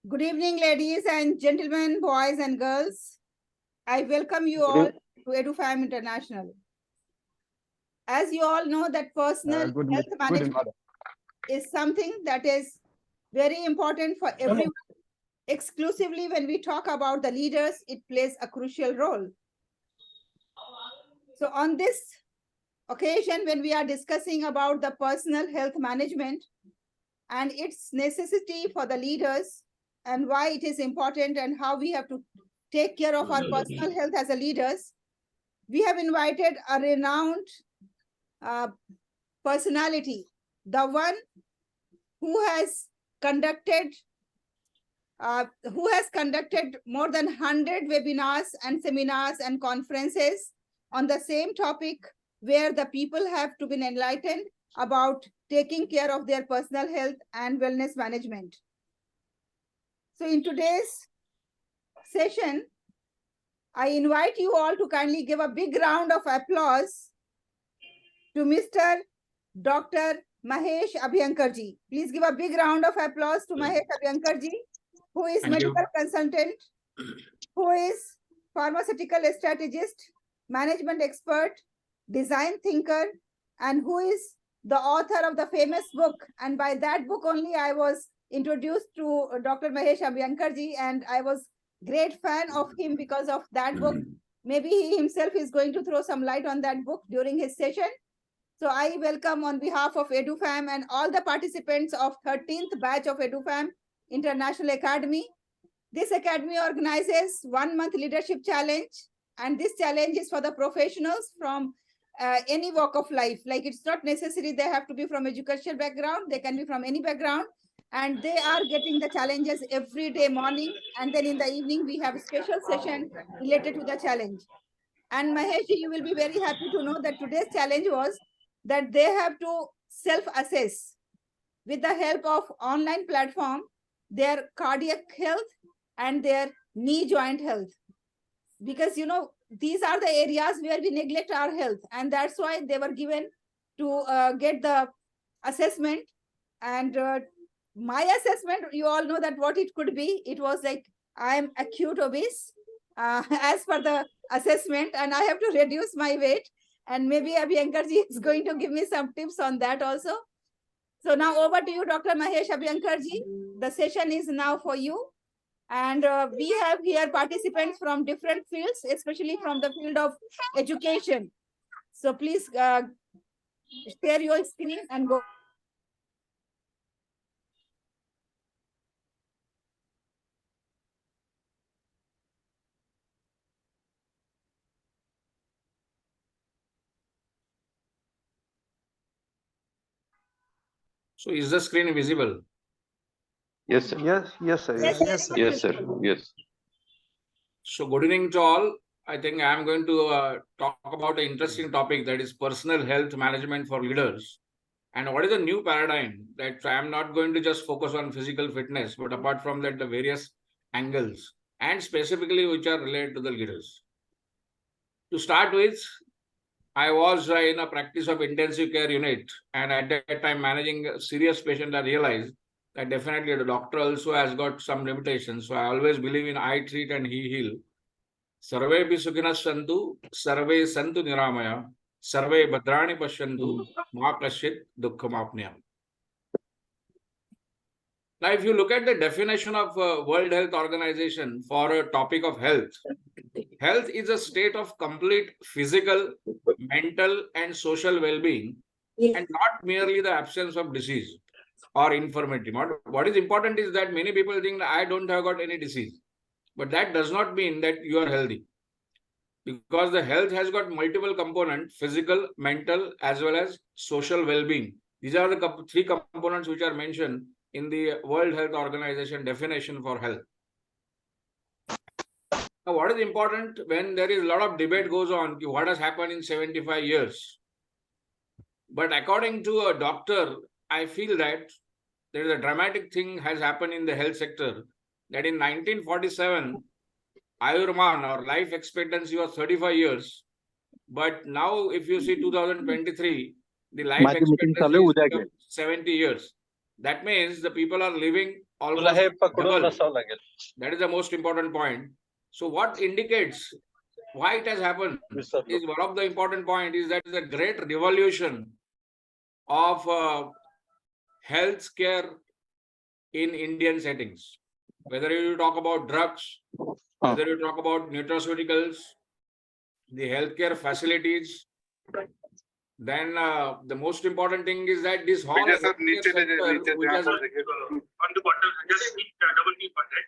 Good evening, ladies and gentlemen, boys and girls. I welcome you Good all eve- to EduFam International. As you all know, that personal health good management madam. is something that is very important for everyone. Exclusively when we talk about the leaders, it plays a crucial role. So on this occasion, when we are discussing about the personal health management and its necessity for the leaders and why it is important and how we have to take care of our personal health as a leaders, we have invited a renowned uh, personality, the one who has conducted more than 100 webinars and seminars and conferences on the same topic, where the people have to be enlightened about taking care of their personal health and wellness management. So in today's session, I invite you all to kindly give a big round of applause to Mr. Dr. Mahesh Abhyankar ji. Please give a big round of applause to Mahesh Abhyankar ji, who is Thank you. medical consultant, who is pharmaceutical strategist, management expert, design thinker, and who is the author of the famous book. And by that book only, I was introduced to Dr. Mahesh Abhyankar ji, and I was great fan of him because of that book. Maybe he himself is going to throw some light on that book during his session. So I welcome on behalf of EduFam and all the participants of 13th batch of EduFam International Academy. This academy organizes 1 month leadership challenge, and this challenge is for the professionals from any walk of life. Like, it's not necessary they have to be from educational background, they can be from any background, and they are getting the challenges every day morning, and then in the evening we have a special session related to the challenge. And Mahesh, you will be very happy to know that today's challenge was that they have to self-assess with the help of online platform their cardiac health and their knee joint health, because these are the areas where we neglect our health, and that's why they were given to get the assessment. And my assessment, you all know that what it could be. It was like, I am acute obese as per the assessment, and I have to reduce my weight, and maybe Abhyankar ji is going to give me some tips on that also. So now over to you, Dr. Mahesh Abhyankar ji. The session is now for you. And we have here participants from different fields, especially from the field of education. So please share your screen and go. So is the screen visible? Yes, sir. Yes, sir. Yes, Yes. very much visible. Yes. So good evening to all. I think I am going to talk about an interesting topic, that is personal health management for leaders. And what is the new paradigm, that I am not going to just focus on physical fitness, but apart from that, the various angles and specifically which are related to the leaders. To start with, I was in a practice of intensive care unit, and at that time managing a serious patient, I realized that definitely the doctor also has got some limitations. So I always believe in I treat and he heal. Sarve pi sukhinas santu, sarve santu niramaya, sarve bhadrani pashyantu, ma kashit dukkhamapniyam. Now, if you look at the definition of World Health Organization for a topic of health, health is a state of complete physical, mental, and social well-being, and not merely the absence of disease or infirmity. What is important is that many people think that I don't have got any disease, but that does not mean that you are healthy, because the health has got multiple components: physical, mental, as well as social well-being. These are the three components which are mentioned in the World Health Organization definition for health. Now, what is important when there is a lot of debate goes on, what has happened in 75 years? But according to a doctor, I feel that there is a dramatic thing has happened in the health sector, that in 1947, Ayurman or life expectancy was 35 years. But now, if you see 2023, the life माझी meeting चालू expectancy आहे is उद्या घे. 70 years. That means the people are living almost हे पकडून double. बसावं लागेल. That is the most important point. So what indicates why it has happened विसरलो. is one of the important point is that the great revolution of health care in Indian settings. Whether you talk about drugs, whether you talk about nutraceuticals, the healthcare facilities, then the most important thing is that this whole healthcare sector, which has on the bottom, just double click on that.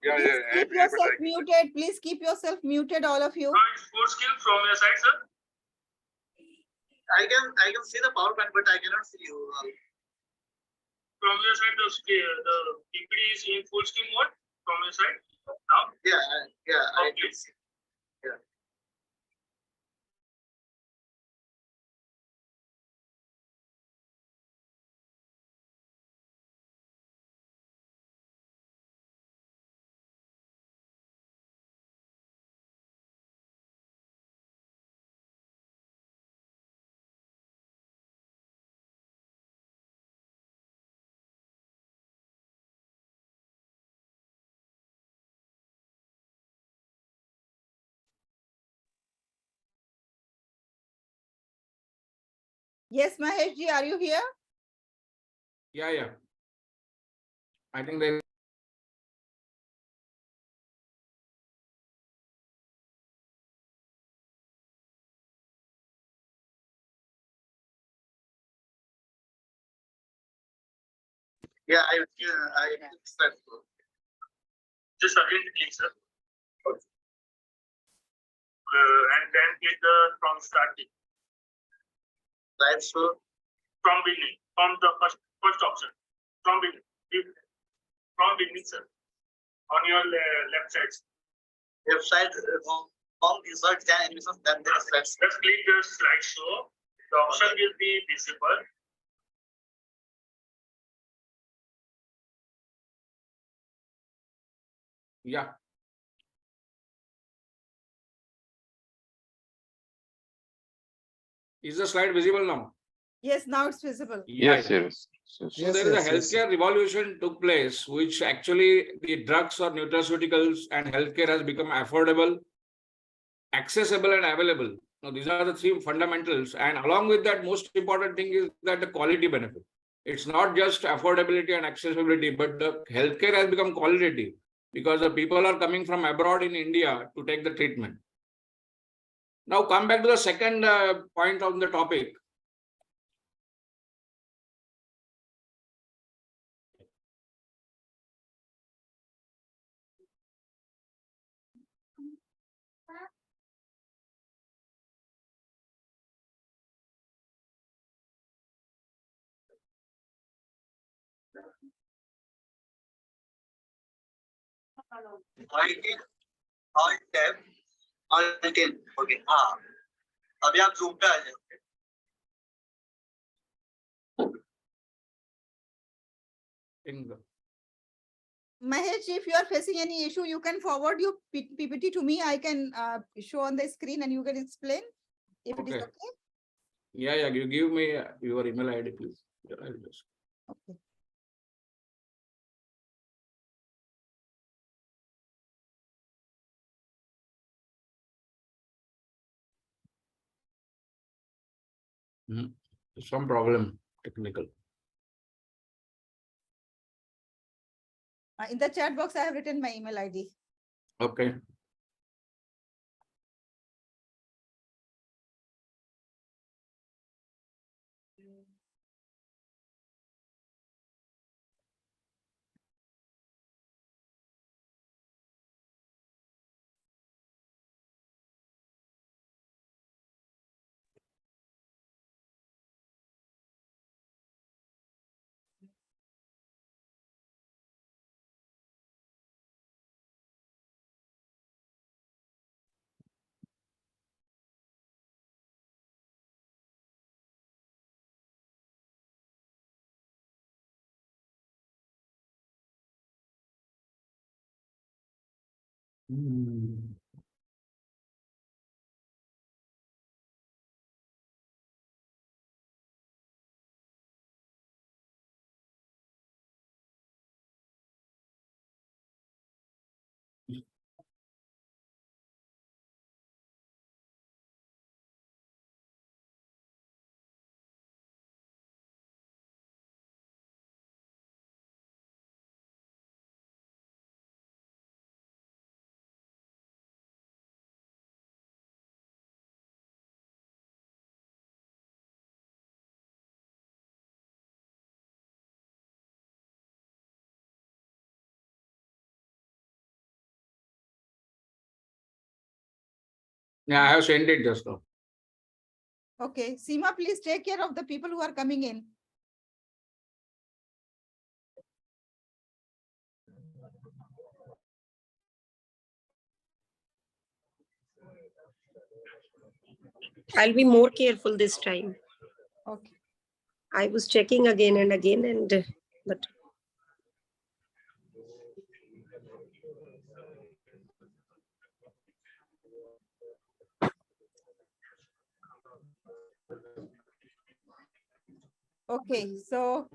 Please keep yourself muted. Please keep yourself muted, all of you. Good skill from your side, sir. I can see the PowerPoint, but I cannot see you. From your side, the PPT is in full screen mode. From your side, now. Yeah, I can see. Yeah. Yes, Mahesh ji, are you here? yeah. I think they Yeah, I start. Just again click, sir. And then click the from starting. Right, so from beginning, from the first option, from beginning, sir. On your left side. Left side, from result and animations, then the slides. Let's click the slideshow. The option will be visible. yeah. Is the slide visible now? Yes, now it's visible. Yes. So there is a healthcare revolution took place, which actually the drugs or nutraceuticals and healthcare has become affordable, accessible and available. Now these are the three fundamentals. And along with that, most important thing is that the quality benefit. It's not just affordability and accessibility, but the healthcare has become qualitative because the people are coming from abroad in India to take the treatment. Now come back to the second point on the topic. Alt tab, alt 10. Okay. हाँ. अभी आप Zoom पे आ जाओ. Mahesh, if you are facing any issue, you can forward your PPT to me. I can show on the screen and you can explain if it is Okay. okay. Yeah. You give me your email ID, please. I'll just... Okay. Some problem, technical. In the chat box, I have written my email ID. Okay. Yeah, I have sent it just now. Okay, Seema, please take care of the people who are coming in. I'll be more careful this time. Okay. I was checking again and again, but Okay, so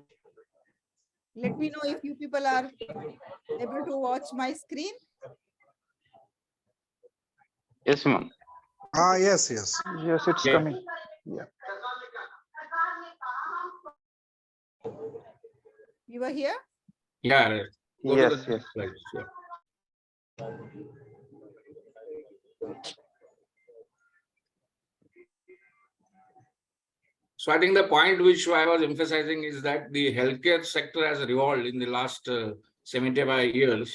let me know if you people are able to watch my screen. Yes, ma'am. Yes. Yes, it's Yeah. coming. Yeah. You were here? Yeah, right. Go to Yes, the yes. slides. Yeah. So I think the point which I was emphasizing is that the healthcare sector has evolved in the last 75 years,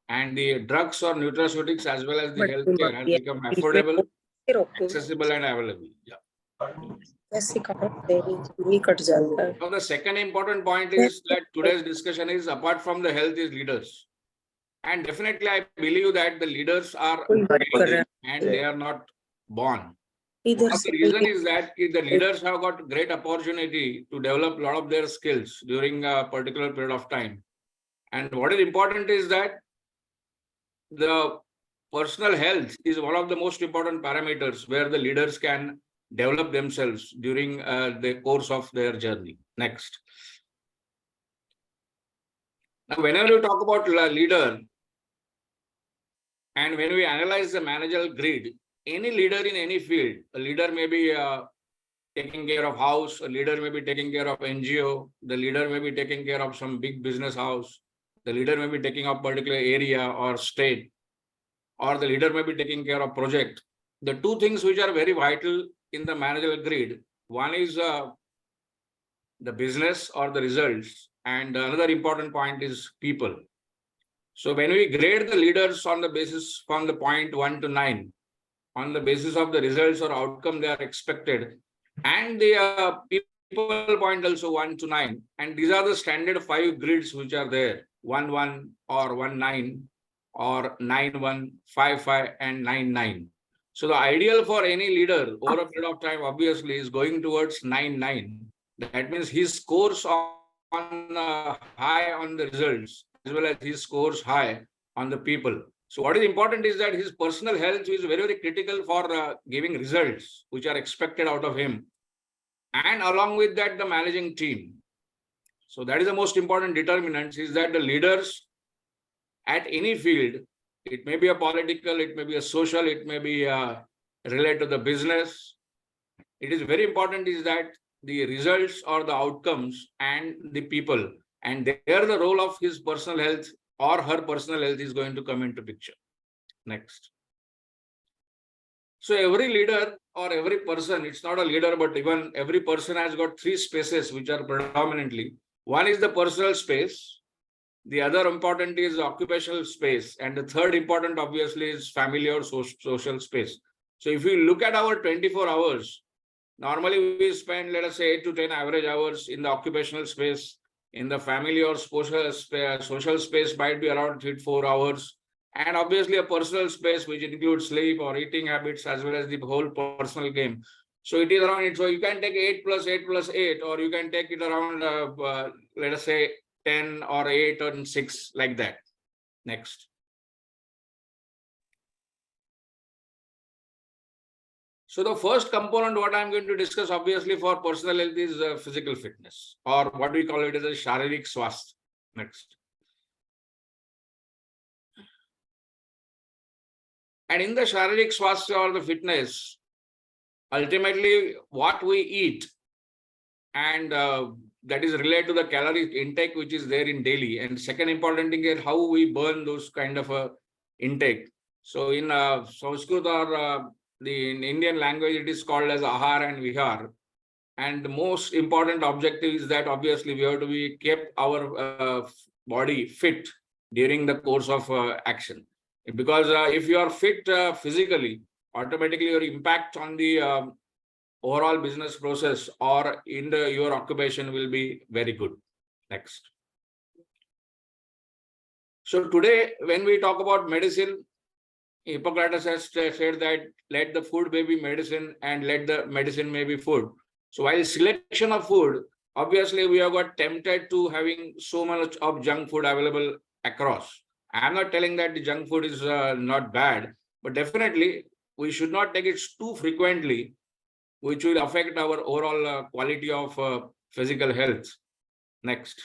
and the drugs or nutraceutics as well as the but healthcare has become affordable, accessible, and available. Yeah. ऐसे कहाँ पे ये cut जाता है Now the second important point is that today's discussion is apart from the health is leaders, and definitely I believe that the leaders are कोई बात कर रहा made है and they are not born. इधर One of से the reason is that the leaders have got great opportunity to develop a lot of their skills during a particular period of time. And what is important is that the personal health is one of the most important parameters where the leaders can develop themselves during the course of their journey. Next. Now, whenever you talk about a leader, and when we analyze the managerial grid, any leader in any field, a leader may be taking care of house, a leader may be taking care of NGO, the leader may be taking care of some big business house, the leader may be taking up particular area or state, or the leader may be taking care of project. The two things which are very vital in the managerial grid, one is the business or the results, and another important point is people. So when we grade the leaders on the basis from the point 1 to 9, on the basis of the results or outcome they are expected, and the people point also 1 to 9, and these are the standard 5 grids which are there, 1 1 or 1 9 or 9 1 5 5 and 9 9. So the ideal for any leader over a period of time obviously is going towards 9 9. That means his scores on high on the results as well as his scores high on the people. So what is important is that his personal health is very, very critical for giving results which are expected out of him. And along with that, the managing team. So that is the most important determinant is that the leaders at any field, it may be a political, it may be a social, it may be related to the business. It is very important is that the results or the outcomes and the people, and there the role of his personal health or her personal health is going to come into picture. Next. So every leader or every person, it's not a leader, but even every person has got 3 spaces which are predominantly. One is the personal space. The other important is occupational space. And the third important obviously is family or social space. So if you look at our 24 hours, normally we spend, let us say 8 to 10 average hours in the occupational space. In the family or social space might be around 3 to 4 hours. And obviously a personal space which includes sleep or eating habits as well as the whole personal game. So it is around it. So you can take 8 plus 8 plus 8, or you can take it around, let us say 10 or 8 or 6 like that. Next. So the first component what I'm going to discuss obviously for personal health is physical fitness, or what we call it as a Sharirik Swasth. Next. And in the Sharirik Swasth or the fitness, ultimately what we eat and that is related to the calorie intake which is there in daily. And second important thing is how we burn those kind of intake. So in Sanskrit or in Indian language, it is called as Ahar and Vihar. And the most important objective is that obviously we have to be kept our body fit during the course of action. Because if you are fit physically, automatically your impact on the overall business process or in your occupation will be very good. Next. So today, when we talk about medicine, Hippocrates has said that let the food may be medicine and let the medicine may be food. So while selection of food, obviously we have got tempted to having so much of junk food available across. I am not telling that the junk food is not bad, but definitely we should not take it too frequently, which will affect our overall quality of physical health. Next.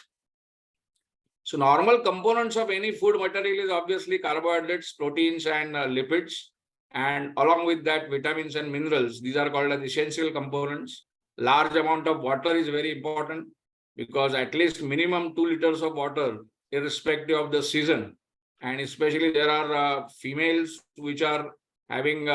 So normal components of any food material is obviously carbohydrates, proteins, and lipids. And along with that, vitamins and minerals. These are called as essential components. Large amount of water is very important because at least minimum 2 liters of water, irrespective of the season. And especially there are females which are having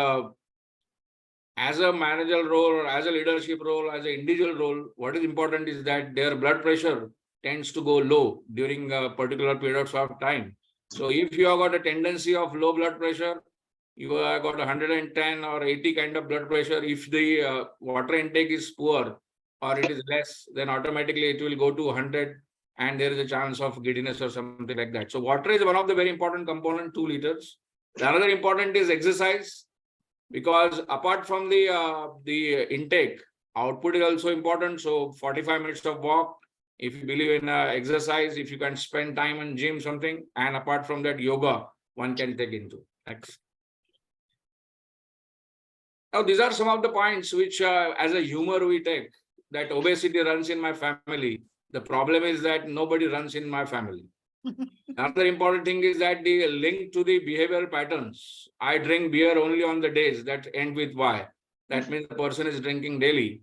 as a managerial role or as a leadership role, as an individual role. What is important is that their blood pressure tends to go low during particular periods of time. So if you have got a tendency of low blood pressure, you have got 110 or 80 kind of blood pressure. If the water intake is poor or it is less, then automatically it will go to 100 and there is a chance of giddiness or something like that. So water is one of the very important component, 2 liters. The another important is exercise, because apart from the intake, output is also important. So 45 minutes of walk, if you believe in exercise, if you can spend time in gym something, and apart from that, yoga one can take into. Next. Now these are some of the points which as a humor we take, that obesity runs in my family. The problem is that nobody runs in my family. Another important thing is that the link to the behavioral patterns. I drink beer only on the days that end with Y. That means the person is drinking daily.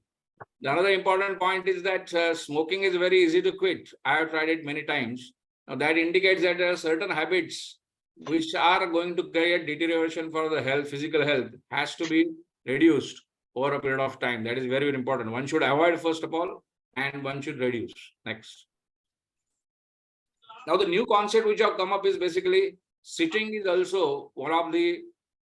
The another important point is that smoking is very easy to quit. I have tried it many times. Now that indicates that there are certain habits which are going to create deterioration for the health, physical health, has to be reduced over a period of time. That is very, very important. One should avoid first of all, and one should reduce. Next. Now the new concept which have come up is basically sitting is also one of the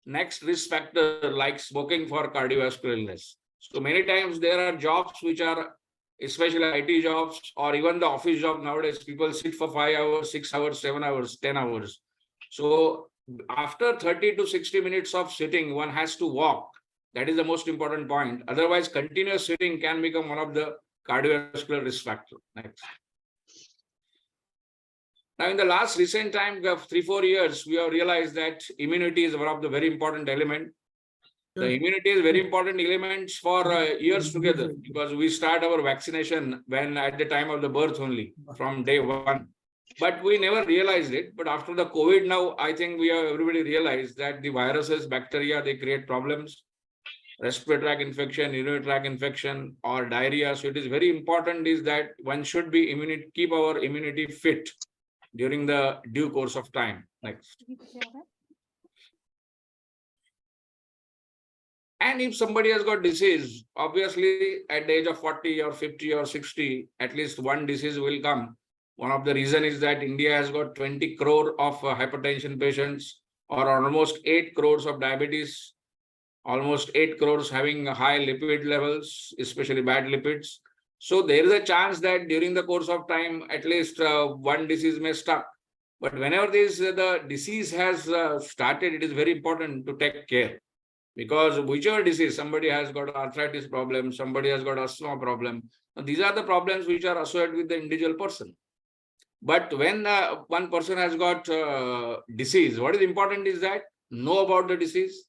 next risk factor like smoking for cardiovascular illness. So many times there are jobs which are, especially IT jobs or even the office job nowadays, people sit for 5 hours, 6 hours, 7 hours, 10 hours. So after 30 to 60 minutes of sitting, one has to walk. That is the most important point. Otherwise, continuous sitting can become one of the cardiovascular risk factors. Next. Now, in the last recent time of 3-4 years, we have realized that immunity is one of the very important element. The immunity is very important elements for years together, because we start our vaccination when at the time of the birth only, from day one. But we never realized it. But after the COVID now, I think we have everybody realized that the viruses, bacteria, they create problems. Respiratory tract infection, urinary tract infection, or diarrhea. So it is very important is that one should be keep our immunity fit during the due course of time. Next. And if somebody has got disease, obviously at the age of 40 or 50 or 60, at least one disease will come. One of the reasons is that India has got 20 crore of hypertension patients, or almost 8 crores of diabetes, almost 8 crores having high lipid levels, especially bad lipids. So there is a chance that during the course of time, at least one disease may stuck. But whenever the disease has started, it is very important to take care. Because whichever disease, somebody has got arthritis problem, somebody has got asthma problem. Now, these are the problems which are associated with the individual person. But when one person has got disease, what is important is that know about the disease.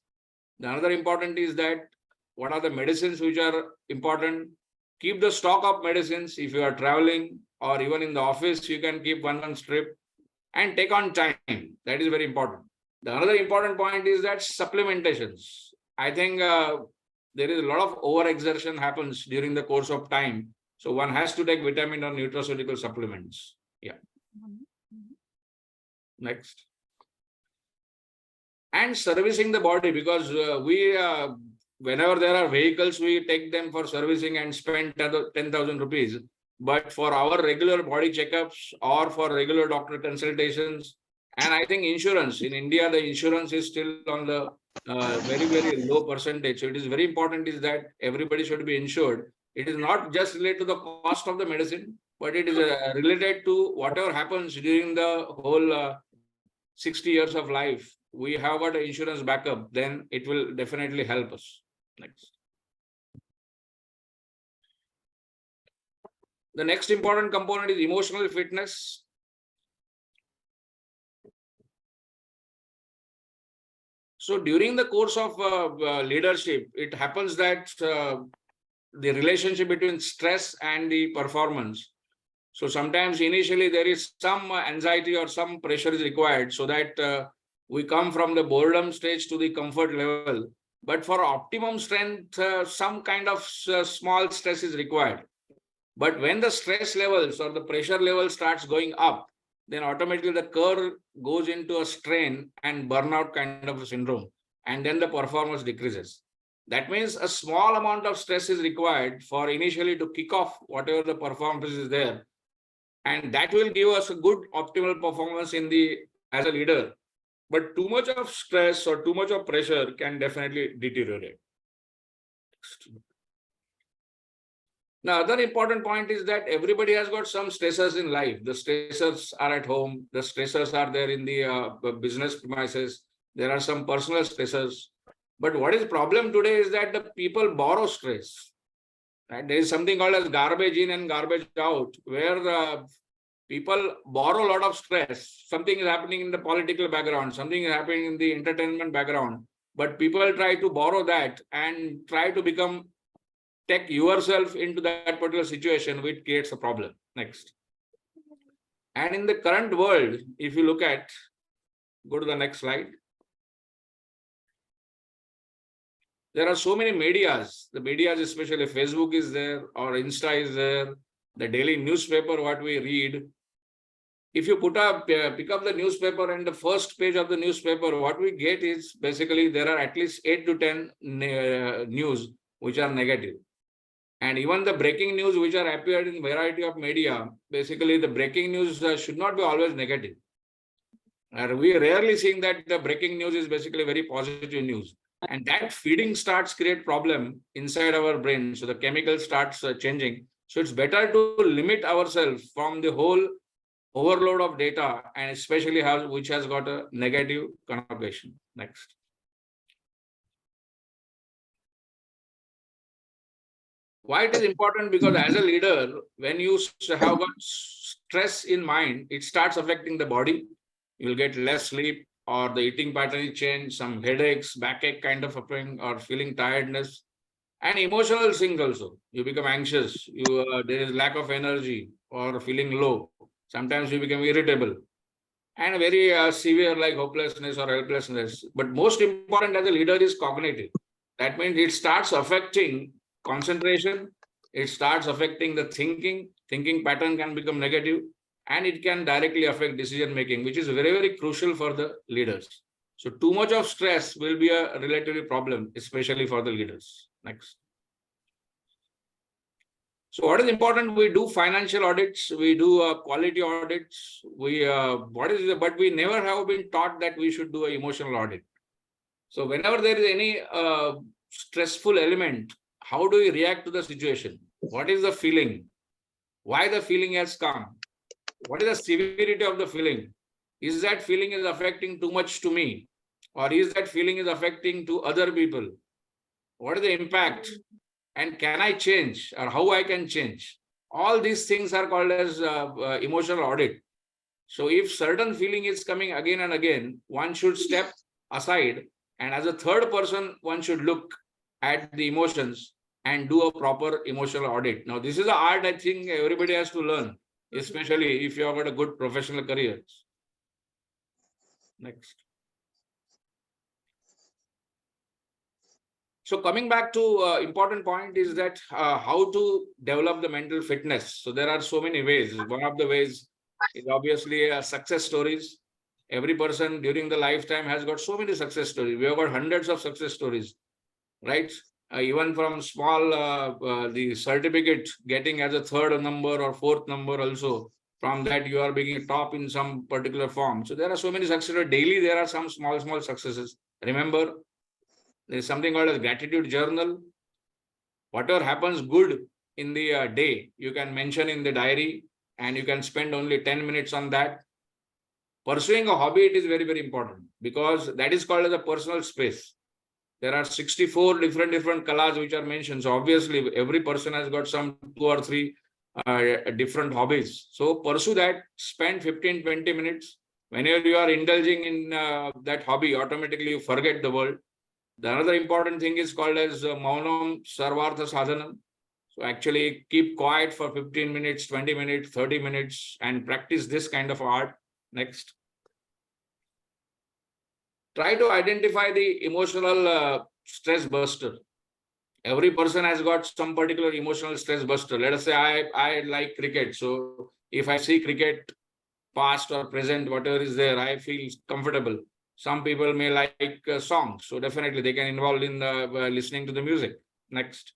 The another important is that what are the medicines which are important. Keep the stock of medicines. If you are traveling or even in the office, you can keep one strip and take on time. That is very important. The another important point is that supplementations. I think there is a lot of overexertion happens during the course of time. So one has to take vitamin or nutraceutical supplements. Yeah. Next. And servicing the body, because whenever there are vehicles, we take them for servicing and spend 10,000 rupees. But for our regular body checkups or for regular doctor consultations, and I think insurance, in India, the insurance is still on the very, very low percentage. So it is very important is that everybody should be insured. It is not just related to the cost of the medicine, but it is related to whatever happens during the whole 60 years of life. We have got an insurance backup, then it will definitely help us. Next. The next important component is emotional fitness. So during the course of leadership, it happens that the relationship between stress and the performance. So sometimes initially there is some anxiety or some pressure is required so that we come from the boredom stage to the comfort level. But for optimum strength, some kind of small stress is required. But when the stress levels or the pressure level starts going up, then automatically the curve goes into a strain and burnout kind of a syndrome. And then the performance decreases. That means a small amount of stress is required for initially to kick off whatever the performance is there. And that will give us a good optimal performance in the as a leader. But too much of stress or too much of pressure can definitely deteriorate. Now, other important point is that everybody has got some stressors in life. The stressors are at home. The stressors are there in the business premises. There are some personal stressors. But what is problem today is that the people borrow stress. Right? There is something called as garbage in and garbage out, where people borrow a lot of stress. Something is happening in the political background. Something is happening in the entertainment background. But people try to borrow that and try to take yourself into that particular situation, which creates a problem. Next. And in the current world, if you look at, go to the next slide. There are so many medias. The medias, especially Facebook is there or Insta is there. The daily newspaper, what we read. If you pick up the newspaper and the first page of the newspaper, what we get is basically there are at least 8 to 10 news which are negative. And even the breaking news which are appeared in variety of media, basically the breaking news should not be always negative. We are rarely seeing that the breaking news is basically very positive news. And that feeding starts create problem inside our brain. So the chemical starts changing. So it's better to limit ourselves from the whole overload of data, and especially which has got a negative connotation. Next. Why it is important? Because as a leader, when you have got stress in mind, it starts affecting the body. You will get less sleep, or the eating pattern will change, some headaches, backache kind of appearing, or feeling tiredness, and emotional things also. You become anxious. There is lack of energy or feeling low. Sometimes you become irritable, and very severe like hopelessness or helplessness. But most important as a leader is cognitive. That means it starts affecting concentration, it starts affecting the thinking pattern can become negative, and it can directly affect decision making, which is very, very crucial for the leaders. So too much of stress will be a relatively problem, especially for the leaders. Next. So what is important? We do financial audits, we do quality audits, but we never have been taught that we should do an emotional audit. So whenever there is any stressful element, how do we react to the situation? What is the feeling? Why the feeling has come? What is the severity of the feeling? Is that feeling is affecting too much to me? Or is that feeling is affecting to other people? What is the impact? And can I change, or how I can change? All these things are called as emotional audit. So if certain feeling is coming again and again, one should step aside, and as a third person, one should look at the emotions and do a proper emotional audit. Now, this is an art I think everybody has to learn, especially if you have got a good professional career. Next. So coming back to important point is that how to develop the mental fitness. So there are so many ways. One of the ways is obviously success stories. Every person during the lifetime has got so many success stories. We have got hundreds of success stories, right? Even from small, the certificate getting as a third number or fourth number also. From that, you are being top in some particular form. So there are so many successes. Daily, there are some small successes. Remember, There is something called as gratitude journal. Whatever happens good in the day, you can mention in the diary, and you can spend only 10 minutes on that. Pursuing a hobby, it is very, very important, because that is called as a personal space. There are 64 different kalas which are mentioned. So obviously, every person has got some 2 or 3 different hobbies. So pursue that, spend 15-20 minutes. Whenever you are indulging in that hobby, automatically you forget the world. The another important thing is called as Maunam Sarvartha Sadhanam. So actually keep quiet for 15 minutes, 20 minutes, 30 minutes, and practice this kind of art. Next. Try to identify the emotional stress buster. Every person has got some particular emotional stress buster. Let us say I like cricket. So if I see cricket, past or present, whatever is there, I feel comfortable. Some people may like songs. So definitely they can involve in listening to the music. Next.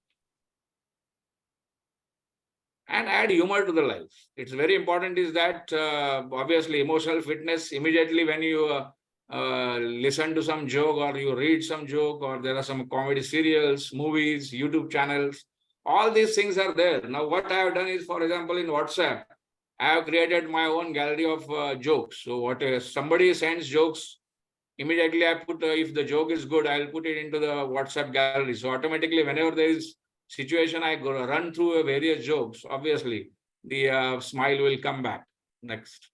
And add humor to the life. It's very important is that obviously emotional fitness, immediately when you listen to some joke or you read some joke, or there are some comedy serials, movies, YouTube channels, all these things are there. Now what I have done is, for example, in WhatsApp, I have created my own gallery of jokes. So what somebody sends jokes, immediately I put, if the joke is good, I'll put it into the WhatsApp gallery. So automatically whenever there is situation, I go run through various jokes, obviously the smile will come back. Next.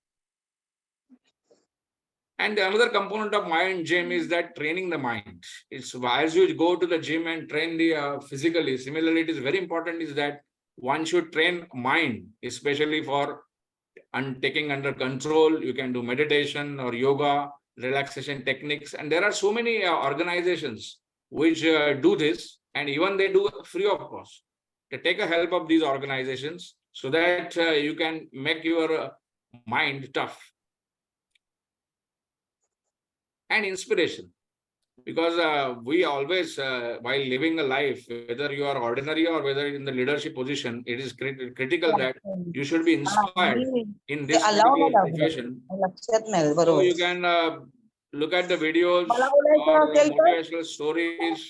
And another component of mind gym is that training the mind. It's as you go to the gym and train the physically, similarly, it is very important is that one should train mind, especially for taking under control. You can do meditation or yoga, relaxation techniques. And there are so many organizations which do this, and even they do free of cost. To take a help of these organizations so that you can make your mind tough. And inspiration, because we always, while living a life, whether you are ordinary or whether in the leadership position, it is critical that you should be inspired in this particular situation. So you can look at the videos or motivational stories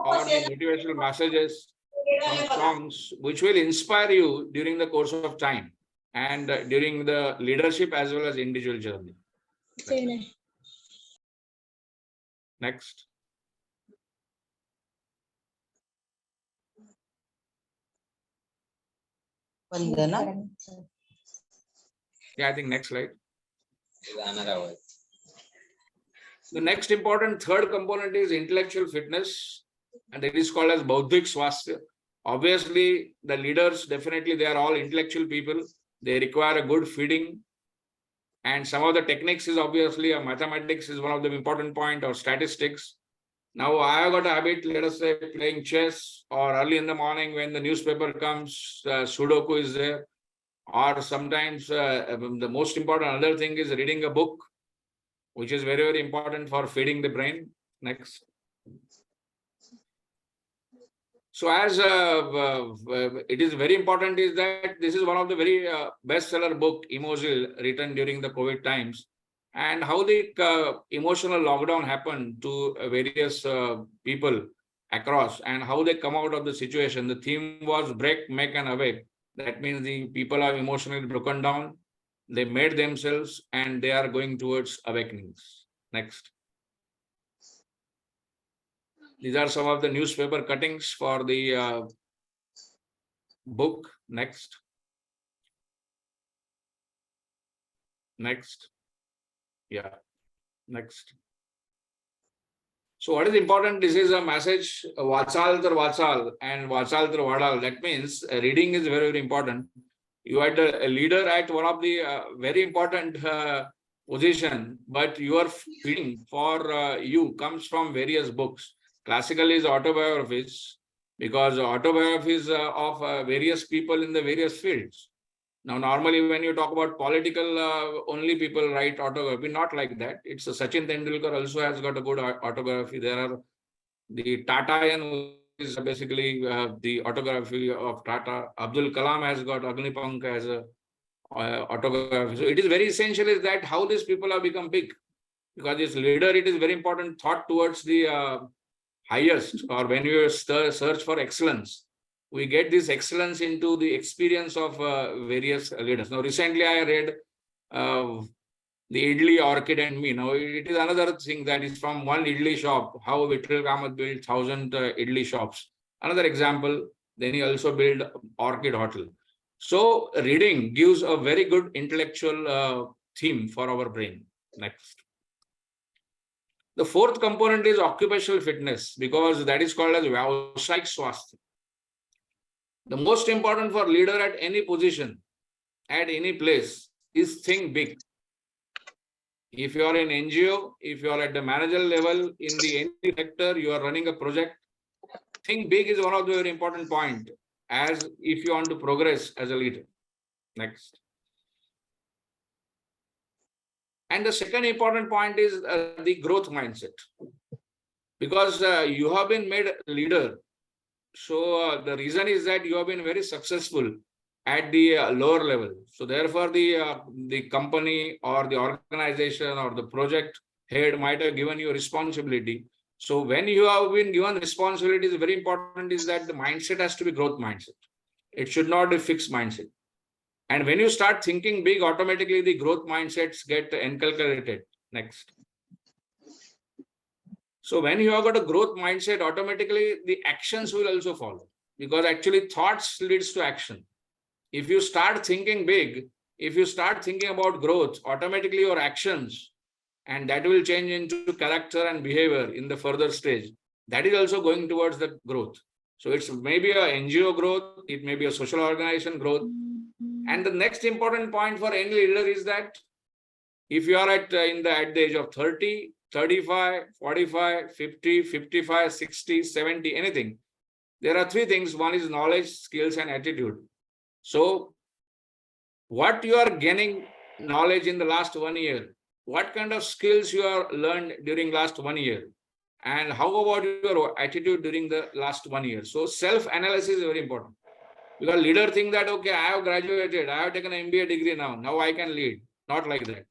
or the motivational messages, some songs which will inspire you during the course of time and during the leadership as well as individual journey. Next. Yeah, I think next slide. The next important third component is intellectual fitness, and it is called as Bauddhik Swasthya. Obviously, the leaders, definitely, they are all intellectual people. They require a good feeding. And some of the techniques is obviously mathematics is one of the important point, or statistics. Now, I have got a habit, let us say, playing chess, or early in the morning when the newspaper comes, Sudoku is there. Or sometimes the most important other thing is reading a book, which is very, very important for feeding the brain. Next. So as it is very important is that this is one of the very bestseller book, Emosil, written during the COVID times, and how the emotional lockdown happened to various people across, and how they come out of the situation. The theme was break, make and awake. That means the people are emotionally broken down. They made themselves and they are going towards awakenings. Next. These are some of the newspaper cuttings for the book. Next. Next. Yeah. Next. So what is important? This is a message, Vatsal Tar Vatsal and Vatsal Tar Vadal. That means reading is very, very important. You are the leader at one of the very important position, but your feeling for you comes from various books. Classical is autobiographies, because autobiographies of various people in the various fields. Now, normally when you talk about political, only people write autobiography, not like that. It's Sachin Tendulkar also has got a good autobiography. There are the Tata is basically the autobiography of Tata. Abdul Kalam has got Agnipank as a autobiography. So it is very essential is that how these people have become big, because this leader, it is very important thought towards the highest, or when you search for excellence, we get this excellence into the experience of various leaders. Now, recently I read the Idli, Orchid and Me. Now, it is another thing that is from one Idli shop, how Vittal Kamath built 1,000 Idli shops. Another example, then he also built Orchid Hotel. So, reading gives a very good intellectual theme for our brain. Next. The fourth component is occupational fitness, because that is called as Vyavasayik Swasthya. The most important for leader at any position, at any place, is think big. If you are in NGO, if you are at the manager level, in the any sector, you are running a project, think big is one of the very important point, as if you want to progress as a leader. Next. And the second important point is the growth mindset. Because you have been made leader. So the reason is that you have been very successful at the lower level. So therefore, the company or the organization or the project head might have given you responsibility. So when you have been given responsibility, very important is that the mindset has to be growth mindset. It should not be fixed mindset. And when you start thinking big, automatically the growth mindsets get inculcated. Next. So when you have got a growth mindset, automatically the actions will also follow, because actually thoughts leads to action. If you start thinking big, if you start thinking about growth, automatically your actions, and that will change into character and behavior in the further stage. That is also going towards the growth. So it's maybe a NGO growth, it may be a social organization growth. And the next important point for any leader is that if you are at the age of 30, 35, 45, 50, 55, 60, 70, anything, there are three things. One is knowledge, skills, and attitude. So what you are gaining knowledge in the last 1 year, what kind of skills you are learned during last 1 year, and how about your attitude during the last 1 year. So self-analysis is very important, because leader think that, okay, I have graduated, I have taken an MBA degree now I can lead. Not like that.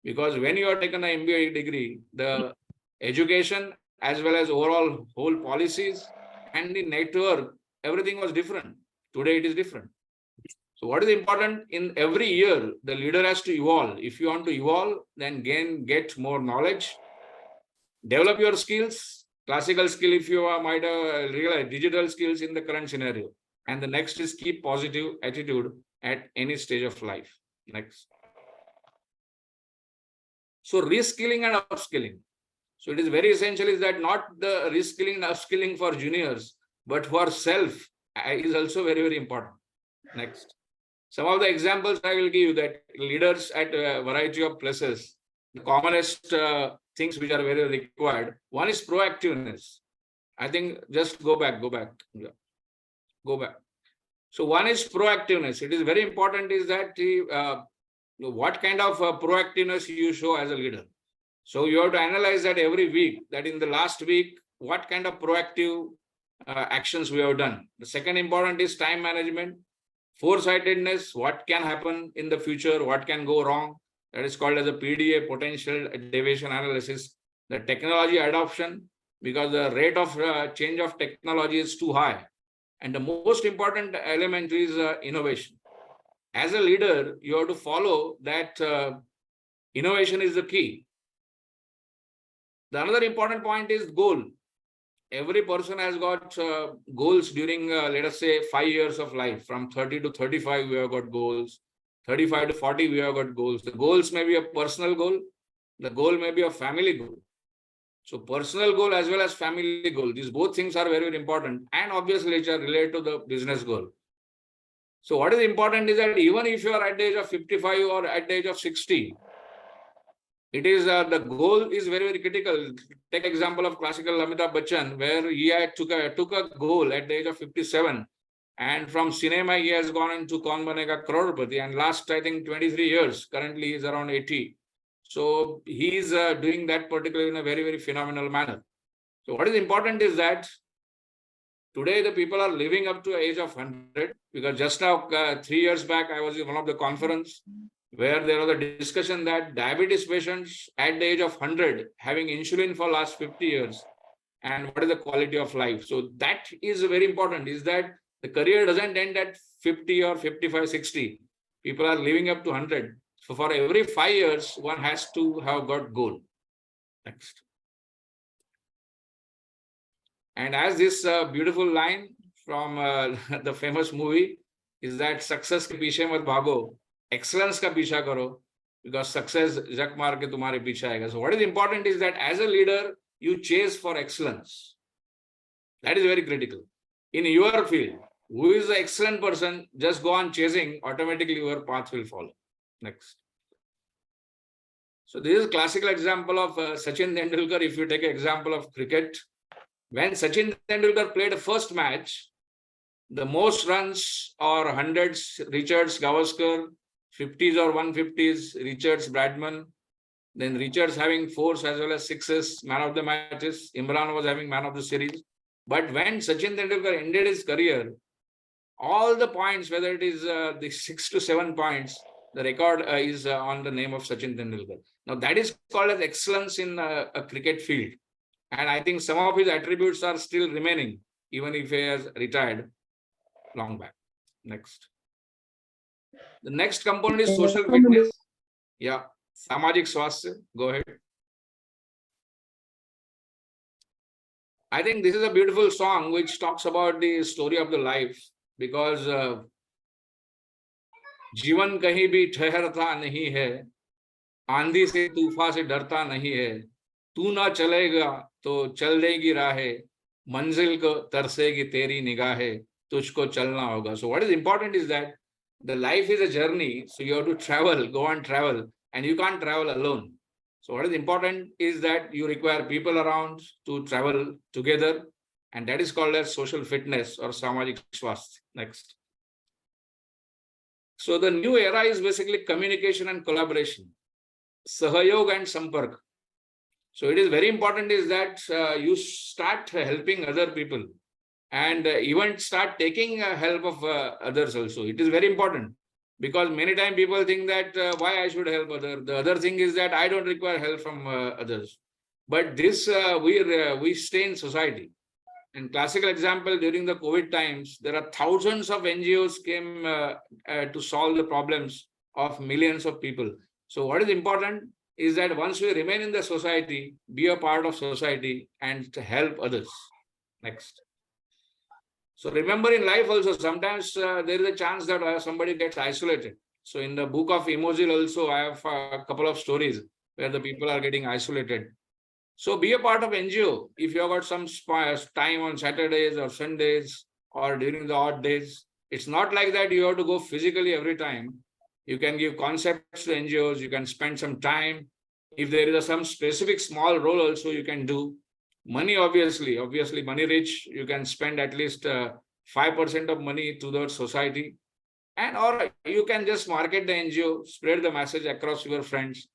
Because when you have taken an MBA degree, the education as well as overall whole policies and the network, everything was different. Today it is different. So what is important, in every year, the leader has to evolve. If you want to evolve, then get more knowledge, develop your skills, classical skill if you might realize, digital skills in the current scenario. And the next is keep positive attitude at any stage of life. Next. So reskilling and upskilling. So it is very essential is that not the reskilling and upskilling for juniors, but for self is also very, very important. Next. Some of the examples I will give you that leaders at a variety of places, the commonest things which are very required. One is proactiveness. I think just go back. Yeah. Go back. So one is proactiveness. It is very important is that what kind of proactiveness you show as a leader. So you have to analyze that every week, that in the last week, what kind of proactive actions we have done. The second important is time management, foresightedness, what can happen in the future, what can go wrong. That is called as a PDA, potential deviation analysis. The technology adoption, because the rate of change of technology is too high. And the most important element is innovation. As a leader, you have to follow that innovation is the key. The another important point is goal. Every person has got goals during, let us say, 5 years of life. From 30 to 35, we have got goals. 35 to 40, we have got goals. The goals may be a personal goal. The goal may be a family goal. So personal goal as well as family goal, these both things are very, very important. And obviously, which are related to the business goal. So what is important is that even if you are at the age of 55 or at the age of 60, it is the goal is very, very critical. Take example of classical Amitabh Bachchan, where he had took a goal at the age of 57, and from cinema he has gone into Kaun Banega Crorepati, and last I think 23 years. Currently he is around 80. So he is doing that particularly in a very, very phenomenal manner. So what is important is that today the people are living up to the age of 100, because just now 3 years back I was in one of the conference where there was a discussion that diabetes patients at the age of 100 having insulin for last 50 years, and what is the quality of life. So that is very important, is that the career doesn't end at 50 or 55, 60. People are living up to 100. So for every 5 years, one has to have got goal. Next. And as this beautiful line from the famous movie is that success ke piche mat bhago, excellence ka picha karo, because success jak maar ke tumhare piche aayega. So what is important is that as a leader, you chase for excellence. That is very critical. In your field, who is the excellent person, just go on chasing, automatically your path will follow. Next. So this is a classical example of Sachin Tendulkar. If you take an example of cricket, when Sachin Tendulkar played a first match, the most runs or hundreds, Richards, Gavaskar, 50s or 150s, Richards, Bradman, then Richards having 4s as well as 6s, man of the matches, Imran was having man of the series. But when Sachin Tendulkar ended his career, all the points, whether it is the 6 to 7 points, the record is on the name of Sachin Tendulkar. Now that is called as excellence in a cricket field. And I think some of his attributes are still remaining, even if he has retired long back. Next. The next component is social fitness. Yeah. Samajik Swasthya. Go ahead. I think this is a beautiful song which talks about the story of the life, because जीवन कहीं भी ठहरता नहीं है, आंधी से तूफान से डरता नहीं है, तू ना चलेगा तो चल देगी राहें, मंजिल को तरसेगी तेरी निगाहें, तुझको चलना होगा. So what is important is that the life is a journey, so you have to travel, go on travel, and you can't travel alone. So what is important is that you require people around to travel together, and that is called as social fitness or samajik swasthya. Next. So the new era is basically communication and collaboration, sahayog and sampark. So it is very important is that you start helping other people, and even start taking help of others also. It is very important, because many times people think that why I should help others. The other thing is that I don't require help from others. But this we stay in society. And classical example, during the COVID times, there are thousands of NGOs came to solve the problems of millions of people. So what is important is that once we remain in the society, be a part of society and to help others. Next. So remember, in life also, sometimes there is a chance that somebody gets isolated. So in the book of Emojil also, I have a couple of stories where the people are getting isolated. So be a part of NGO. If you have got some time on Saturdays or Sundays or during the odd days, it's not like that you have to go physically every time. You can give concepts to NGOs. You can spend some time. If there is some specific small role also you can do. Money, obviously money rich, you can spend at least 5% of money to the society. And or you can just market the NGO, spread the message across your friends.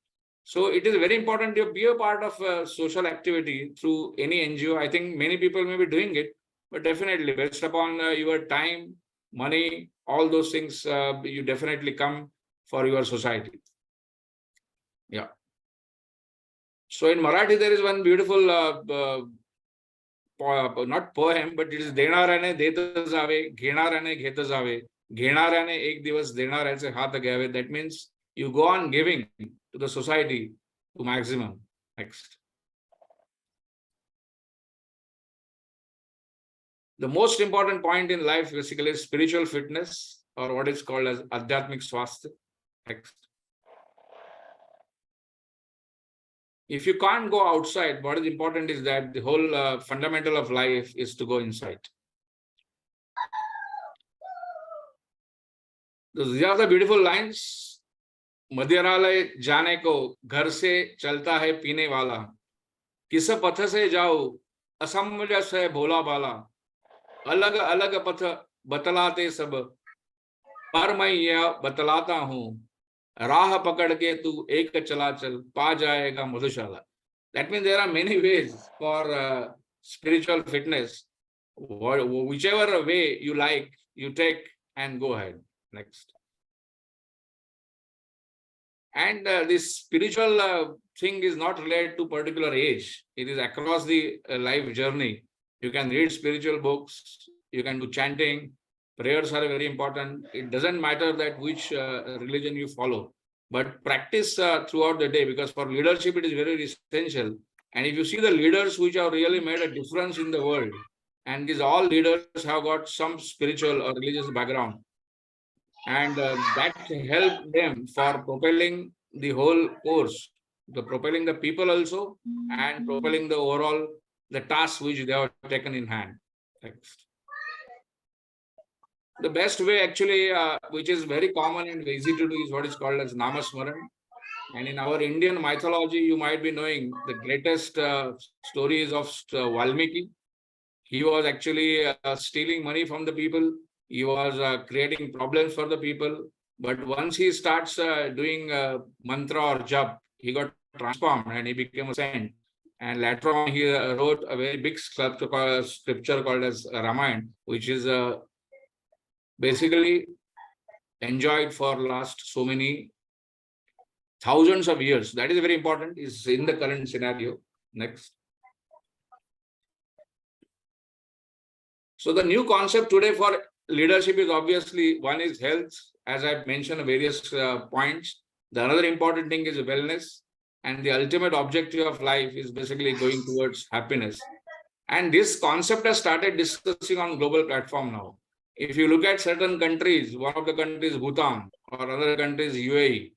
So it is very important to be a part of social activity through any NGO. I think many people may be doing it, but definitely based upon your time, money, all those things, you definitely come for your society. Yeah. So in Marathi, there is one beautiful, not poem, but it is देणाऱ्याने देत जावे, घेणाऱ्याने घेत जावे, घेणाऱ्याने एक दिवस देणाऱ्याचे हात घ्यावे. That means you go on giving to the society to maximum. Next. The most important point in life basically is spiritual fitness, or what is called as Adhyatmik Swasthya. Next. If you can't go outside, what is important is that the whole fundamental of life is to go inside. These are the beautiful lines. मदिरालय जाने को घर से चलता है पीने वाला, किस पथ से जाओ असमझ से भोला बाला, अलग अलग पथ बतलाते सब, पर मैं यह बतलाता हूँ, राह पकड़ के तू एक चला चल, पा जाएगा मधुशाला. That means there are many ways for spiritual fitness. Whichever way you like, you take and go ahead. Next. And this spiritual thing is not related to particular age. It is across the life journey. You can read spiritual books, you can do chanting, prayers are very important. It doesn't matter that which religion you follow, but practice throughout the day, because for leadership it is very essential. And if you see the leaders which have really made a difference in the world, and these all leaders have got some spiritual or religious background, and that helped them for propelling the whole course, the propelling the people also, and propelling the overall the task which they have taken in hand. Next. The best way actually, which is very common and easy to do, is what is called as Namasmaran. And in our Indian mythology, you might be knowing the greatest story is of Valmiki. He was actually stealing money from the people. He was creating problems for the people. But once he starts doing mantra or jap, he got transformed and he became a saint. And later on, he wrote a very big scripture called as Ramayana, which is basically enjoyed for last so many thousands of years. That is very important, is in the current scenario. Next. So the new concept today for leadership is obviously, one is health, as I've mentioned various points. The other important thing is wellness, and the ultimate objective of life is basically going towards happiness. And this concept has started discussing on global platform now. If you look at certain countries, one of the countries Bhutan, or other countries UAE,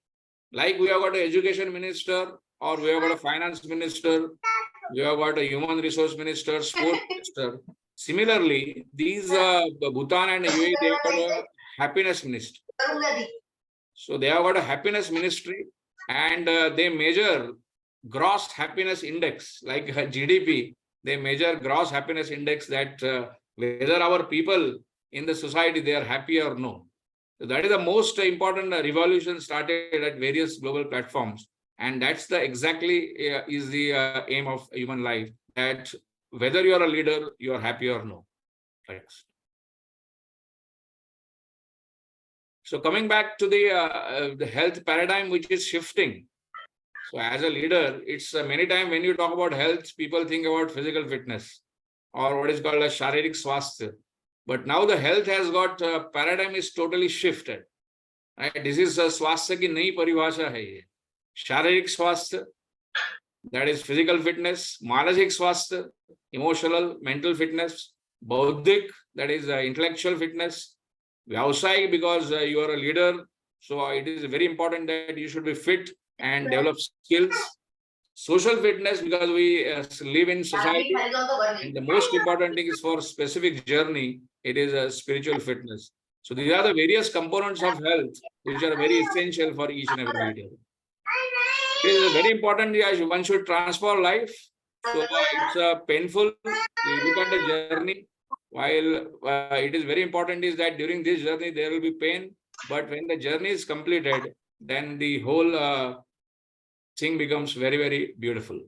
like we have got an education minister, or we have got a finance minister, we have got a human resource minister, sports minister. Similarly, these Bhutan and UAE, they have got a happiness ministry. So they have got a happiness ministry, and they measure gross happiness index, like GDP. They measure gross happiness index, that whether our people in the society, they are happy or no. So that is the most important revolution started at various global platforms. And that's the exactly is the aim of human life, that whether you are a leader, you are happy or no. Thanks. So coming back to the health paradigm, which is shifting. So as a leader, it's many times when you talk about health, people think about physical fitness, or what is called a sharirik swasthya. But now the health has got paradigm is totally shifted. Right? This is swasthya ki nayi paribhasha hai ye. Sharirik swasthya, that is physical fitness; manasik swasthya, emotional, mental fitness; bauddhik, that is intellectual fitness; vyavasayik, because you are a leader, so it is very important that you should be fit and develop skills; social fitness, because we live in society, and the most important thing is for specific journey, it is a spiritual fitness. So these are the various components of health which are very essential for each and every leader. It is very important, one should transform life. So it's painful. You look at the journey. While it is very important is that during this journey there will be pain, but when the journey is completed, then the whole thing becomes very, very beautiful.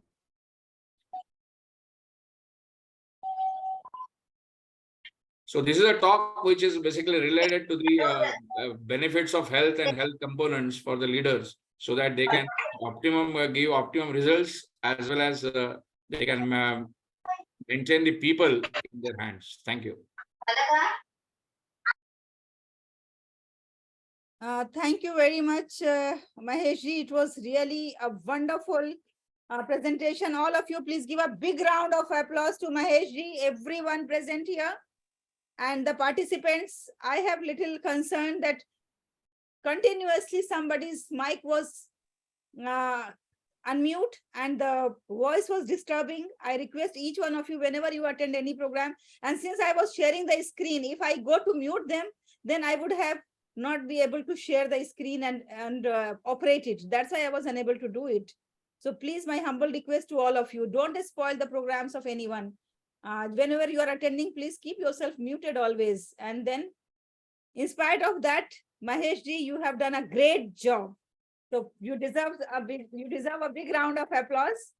So this is a talk which is basically related to the benefits of health and health components for the leaders, so that they can give optimum results, as well as they can maintain the people in their hands. Thank you. Thank you very much, Mahesh ji. It was really a wonderful presentation. All of you, please give a big round of applause to Mahesh ji, everyone present here. And the participants, I have little concern that continuously somebody's mic was unmute and the voice was disturbing. I request each one of you, whenever you attend any program, and since I was sharing the screen, if I go to mute them, then I would have not be able to share the screen and operate it. That's why I was unable to do it. So please, my humble request to all of you, don't spoil the programs of anyone. Whenever you are attending, please keep yourself muted always. And then, in spite of that, Mahesh ji, you have done a great job. So you deserve a big round of applause.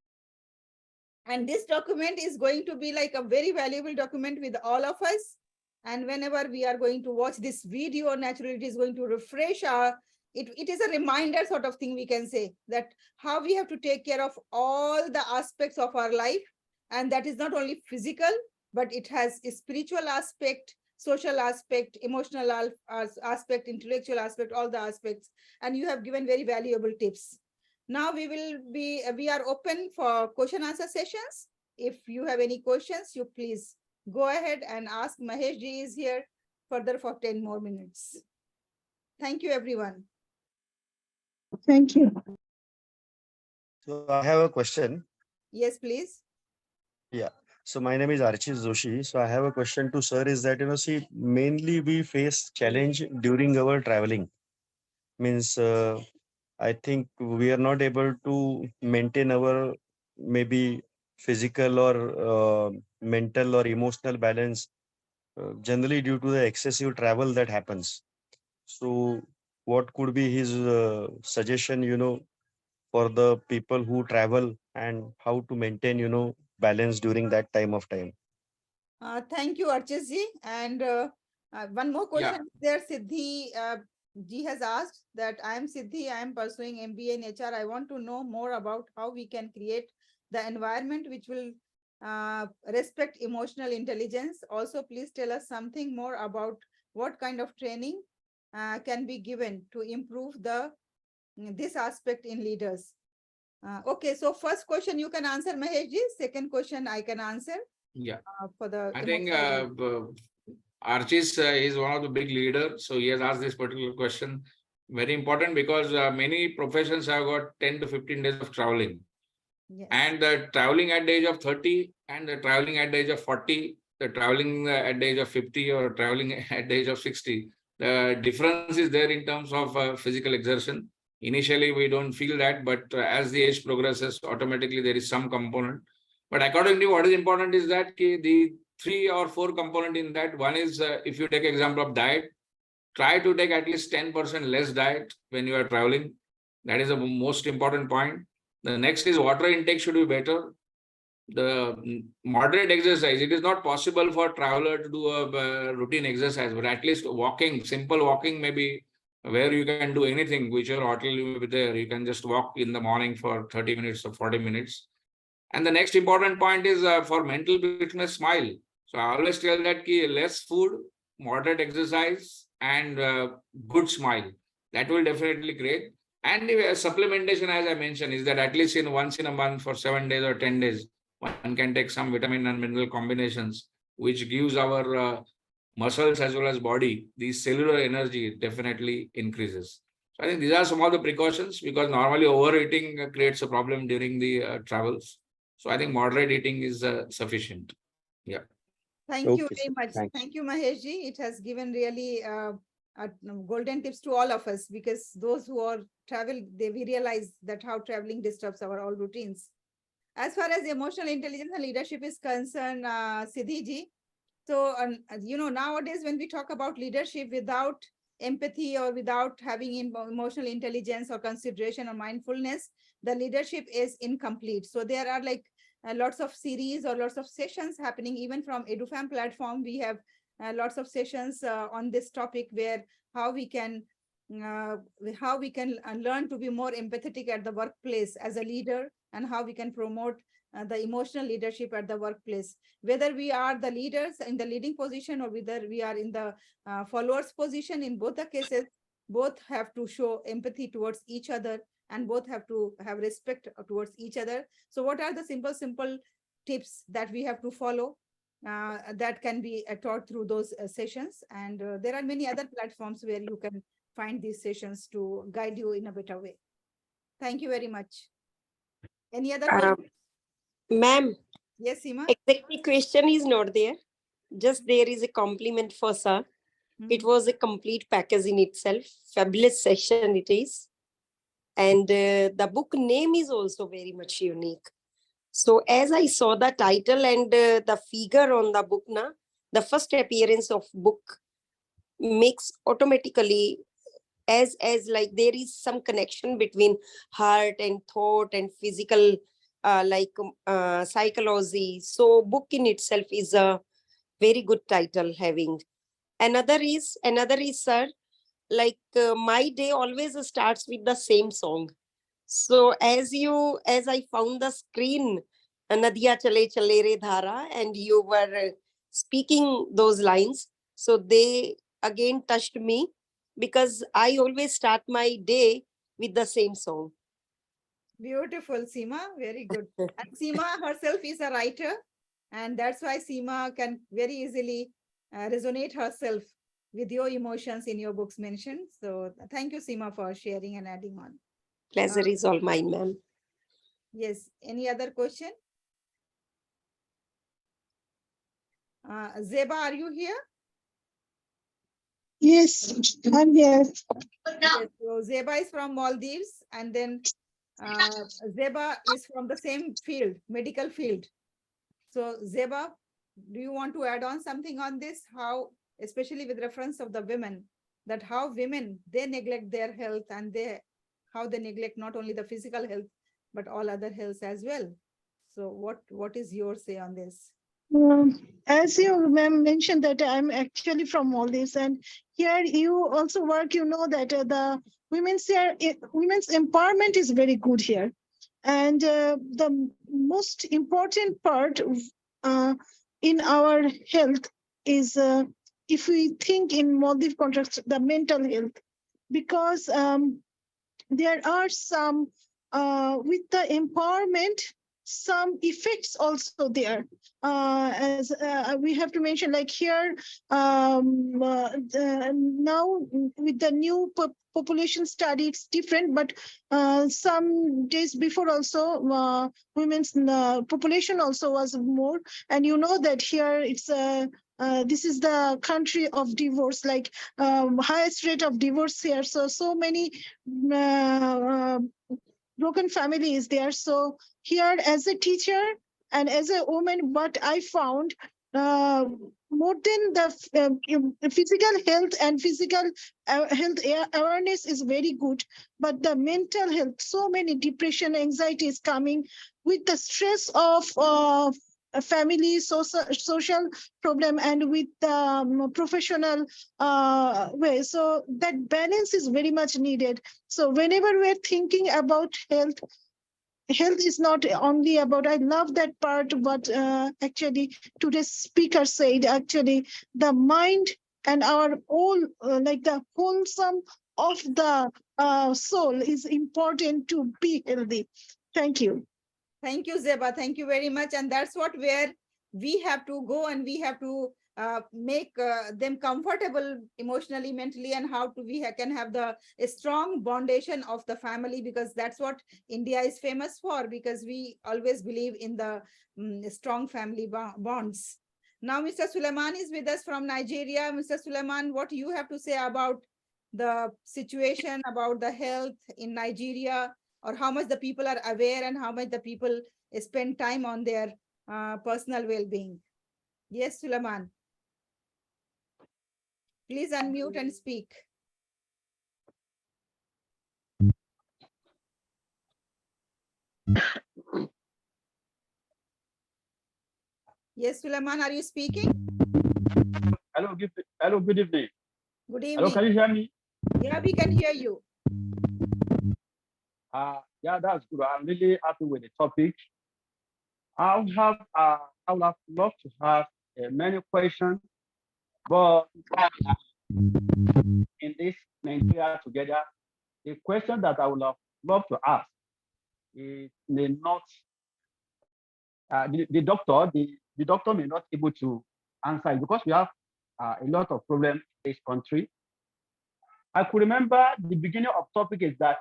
And this document is going to be like a very valuable document with all of us. And whenever we are going to watch this video, naturally, it is going to refresh our it is a reminder sort of thing, we can say, that how we have to take care of all the aspects of our life. And that is not only physical, but it has a spiritual aspect, social aspect, emotional aspect, intellectual aspect, all the aspects. And you have given very valuable tips. Now we are open for question answer sessions. If you have any questions, you please go ahead and ask. Mahesh ji is here further for 10 more minutes. Thank you, everyone. Thank you. So I have a question. Yes, please. Yeah. So my name is Archit Joshi. So I have a question to sir is that, see, mainly we face challenge during our traveling. Means I think we are not able to maintain our maybe physical or mental or emotional balance generally due to the excessive travel that happens. So what could be his suggestion, for the people who travel and how to maintain, balance during that time? Thank you, Archit ji. And one more question there, Siddhi ji has asked that I am Siddhi, I am pursuing MBA in HR. I want to know more about how we can create the environment which will respect emotional intelligence. Also, please tell us something more about what kind of training can be given to improve this aspect in leaders. Okay, so first question you can answer, Mahesh ji. Second question I can answer. Yeah. For the I think emotional Archis is one of the big leaders, so he has asked this particular question. Very important because many professions have got 10 to 15 days of traveling. Yes. And the traveling at the age of 30 and the traveling at the age of 40, the traveling at the age of 50 or traveling at the age of 60, the difference is there in terms of physical exertion. Initially, we don't feel that, but as the age progresses, automatically there is some component. But according to what is important is that the 3 or 4 component in that. One is if you take example of diet, try to take at least 10% less diet when you are traveling. That is the most important point. The next is water intake should be better. The moderate exercise, it is not possible for traveler to do a routine exercise, but at least walking, simple walking, maybe where you can do anything, whichever hotel you will be there, you can just walk in the morning for 30 minutes or 40 minutes. And the next important point is for mental fitness, smile. So I always tell that less food, moderate exercise, and good smile. That will definitely create. And the supplementation, as I mentioned, is that at least once in a month for 7 days or 10 days, one can take some vitamin and mineral combinations, which gives our muscles as well as body, the cellular energy definitely increases. So I think these are some of the precautions because normally overeating creates a problem during the travels. So I think moderate eating is sufficient. Yeah. Thank you Okay, very sir. much. Thanks. Thank you, Mahesh ji. It has given really golden tips to all of us because those who are travel, we realize that how traveling disturbs our all routines. As far as emotional intelligence and leadership is concerned, Siddhi ji, so nowadays when we talk about leadership without empathy or without having emotional intelligence or consideration or mindfulness, the leadership is incomplete. So there are like lots of series or lots of sessions happening even from EduFam platform. We have lots of sessions on this topic where how we can learn to be more empathetic at the workplace as a leader and how we can promote the emotional leadership at the workplace, whether we are the leaders in the leading position or whether we are in the followers position. In both the cases, both have to show empathy towards each other and both have to have respect towards each other. So what are the simple tips that we have to follow that can be taught through those sessions? And there are many other platforms where you can find these sessions to guide you in a better way. Thank you very much. Any other questions? Ma'am, Yes, Seema? exactly question is not there. Just there is a compliment for sir. It was a complete package in itself. Fabulous session it is. And the book name is also very much unique. So as I saw the title and the figure on the book, the first appearance of book makes automatically as like there is some connection between heart and thought and physical psychology. So book in itself is a very good title having. Another is sir, like my day always starts with the same song. So as I found the screen, Nadiya Chale Chale Re Dhara, and you were speaking those lines, so they again touched me because I always start my day with the same song. Beautiful, Seema. Very good. And Seema herself is a writer, and that's why Seema can very easily resonate herself with your emotions in your books mentioned. So thank you, Seema, for sharing and adding on. Pleasure is all mine, ma'am. Yes. Any other question? Zeba, are you here? Yes, I'm here. Yes. So Zeba is from Maldives, and then Zeba is from the same field, medical field. So Zeba, do you want to add on something on this? How, especially with reference of the women, that how women, they neglect their health, and how they neglect not only the physical health, but all other health as well. So what is your say on this? As you ma'am mentioned that I'm actually from Maldives, and here you also work, you know that the women's empowerment is very good here. And the most important part uh, in our health is if we think in Maldives context, the mental health, because there are some with the empowerment some effects also there, as we have to mention, like here now with the new population study it's different, but some days before also women's population also was more. And you know that here it's this is the country of divorce, like highest rate of divorce here, so many uh, broken family is there. So here as a teacher and as a woman, what I found, uh, more than the physical health and physical health awareness is very good, but the mental health, so many depression, anxiety is coming with the stress of a family, social problem, and with professional way. So that balance is very much needed. So whenever we're thinking about health, health is not only about, I love that part what actually today's speaker said, actually the mind and our all like the wholesome of the soul is important to be healthy. Thank you. Thank you, Zeba. Thank you very much. And that's where we have to go, and we have to make them comfortable emotionally, mentally, and how to can have the a strong foundation of the family, because that's what India is famous for, because we always believe in the strong family bonds. Now, Mr. Suleiman is with us from Nigeria. Mr. Suleiman, what do you have to say about the situation, about the health in Nigeria, or how much the people are aware and how much the people spend time on their personal well-being? Yes, Suleiman. Please unmute and speak. Yes, Suleiman, are you speaking? Hello, good evening. Good Hello, evening. can you hear me? Yeah, we can hear you. Yeah, that's good. I'm really happy with the topic. I would have loved to have many questions, but in this Nigeria together, the question that I would have loved to ask is may not the doctor may not able to answer it because we have a lot of problems in this country. I could remember the beginning of topic is that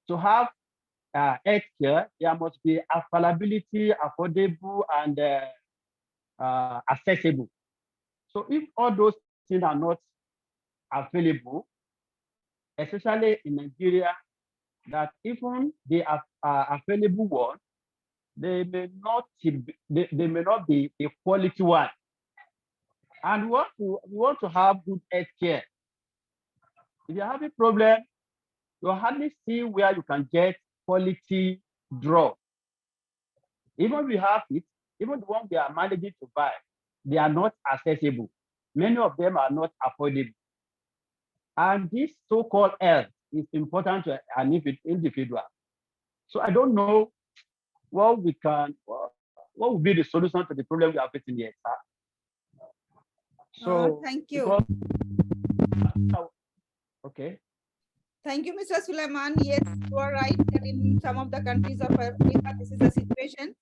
to have healthcare, there must be availability, affordable, and accessible. So if all those things are not available, especially in Nigeria, that even the available one, they may not be a quality one. And we want to have good healthcare. If you have a problem, you hardly see where you can get quality drug. Even we have it, even the ones we are managing to buy, they are not accessible. Many of them are not affordable. And this so-called health is important to an individual. So I don't know what we can, what would be the solution to the problem we are facing here, sir? So thank you. because, okay. Thank you, Mr. Sulaiman. Yes, you are right that in some of the countries of Africa, this is the situation.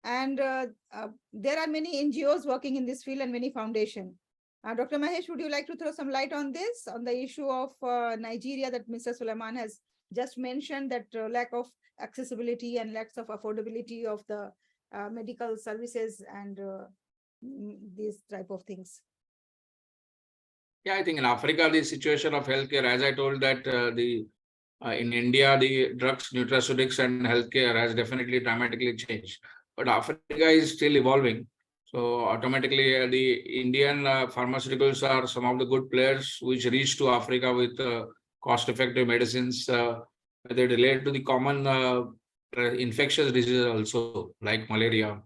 And there are many NGOs working in this field and many foundations. Dr. Mahesh, would you like to throw some light on this, on the issue of Nigeria that Mr. Sulaiman has just mentioned, that lack of accessibility and lacks of affordability of the medical services and these type of things? Yeah, I think in Africa, the situation of healthcare, as I told that in India, the drugs, nutraceutics and healthcare has definitely dramatically changed. But Africa is still evolving. So automatically the Indian pharmaceuticals are some of the good players which reach to Africa with cost-effective medicines. They relate to the common infectious diseases also, like malaria.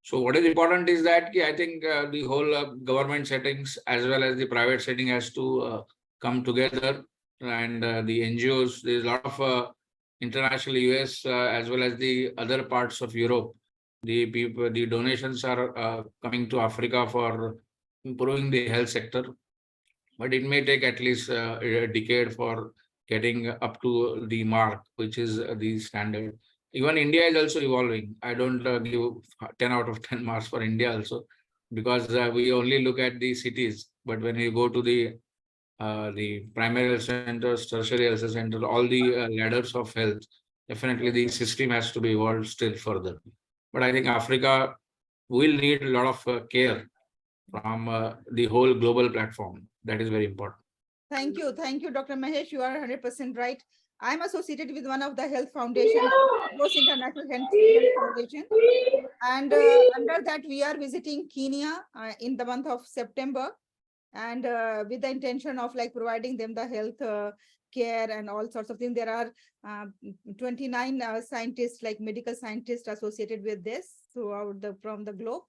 So what is important is that I think the whole government settings as well as the private setting has to come together, and the NGOs. There's a lot of international US as well as the other parts of Europe. The people, the donations are coming to Africa for improving the health sector, but it may take at least a decade for getting up to the mark, which is the standard. Even India is also evolving. I don't give 10 out of 10 marks for India also, because we only look at the cities. But when you go to the primary health centers, tertiary health centers, all the ladders of health, definitely the system has to be evolved still further. But I think Africa will need a lot of care from the whole global platform. That is very important. Thank you, Dr. Mahesh. You are 100% right. I'm associated with one of the health foundations, Gross International Health Foundation, and under that we are visiting Kenya in the month of September, and with the intention of like providing them the health care and all sorts of things. There are 29 scientists, like medical scientists, associated with this throughout from the globe.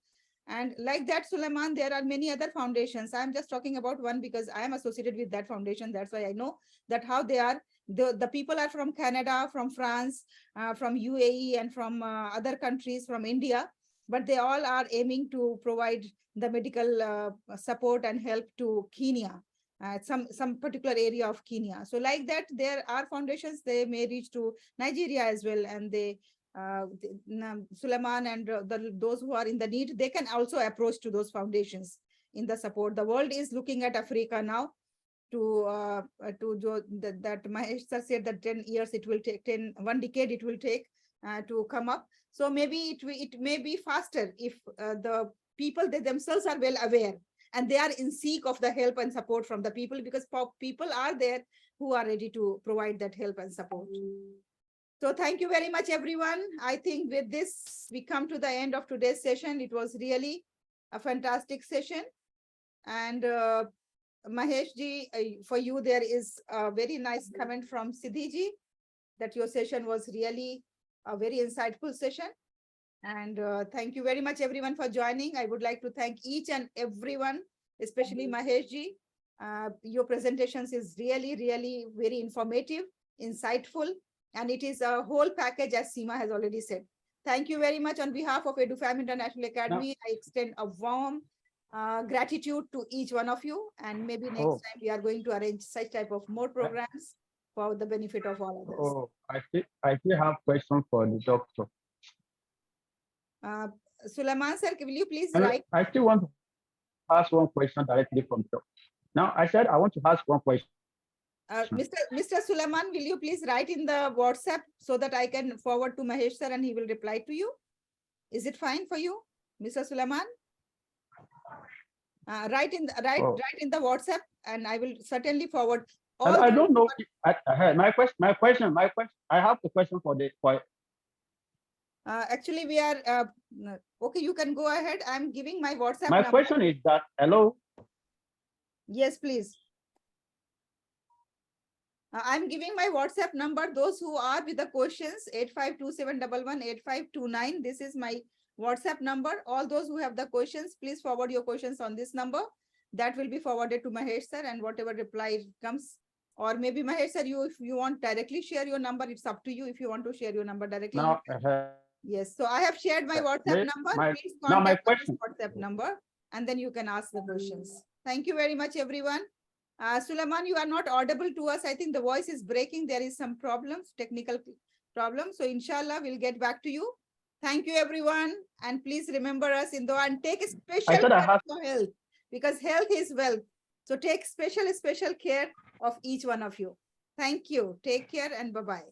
And like that, Sulaiman, there are many other foundations. I'm just talking about one because I am associated with that foundation. That's why I know that how they are. The people are from Canada, from France, from UAE, and from other countries, from India. But they all are aiming to provide the medical support and help to Kenya, some particular area of Kenya. So like that, there are foundations, they may reach to Nigeria as well. And they Sulaiman and those who are in the need, they can also approach to those foundations in the support. The world is looking at Africa now to that Mahesh sir said that 10 years it will take, 1 decade it will take to come up. So maybe it may be faster if the people, they themselves are well aware and they are in seek of the help and support from the people, because people are there who are ready to provide that help and support. So thank you very much, everyone. I think with this, we come to the end of today's session. It was really a fantastic session. And Mahesh ji, for you, there is a very nice comment from Siddhi ji that your session was really a very insightful session. And thank you very much, everyone, for joining. I would like to thank each and everyone, especially Mahesh ji. Your presentations is really, really very informative, insightful. And it is a whole package, as Seema has already said. Thank you very much. On behalf of EduFam International Academy, I extend a warm gratitude to each one of you. And maybe next time we are going to arrange such type of more programs for the benefit of all others. I still have questions for the doctor. Sulaiman sir, will you please And write? I still want to ask one question directly from you. Now, I said I want to ask one question. Mr. Sulaiman, will you please write in the WhatsApp so that I can forward to Mahesh sir and he will reply to you? Is it fine for you, Mr. Sulaiman? Write in the WhatsApp and I will certainly forward. I don't know. My question. I have the question for actually, we are okay. You can go ahead. I'm giving my WhatsApp. My number. question is that hello. Yes, please. I'm giving my WhatsApp number. Those who are with the questions, 8527118529. This is my WhatsApp number. All those who have the questions, please forward your questions on this number. that will be forwarded to Mahesh sir, and whatever reply comes, or maybe Mahesh sir, if you want directly share your number, it's up to you. If you want to share your number directly. Now, Yes. So I have shared my WhatsApp Yes, number. my- Please now my contact on this question. WhatsApp number, and then you can ask the questions. Thank you very much, everyone. Suleiman, you are not audible to us. I think the voice is breaking. There is some problems, technical problems. So inshallah, we'll get back to you. Thank you, everyone. And please remember us in dua and take a special said I care have- of your health, because health is wealth. So take special care of each one of you. Thank you. Take care and bye-bye.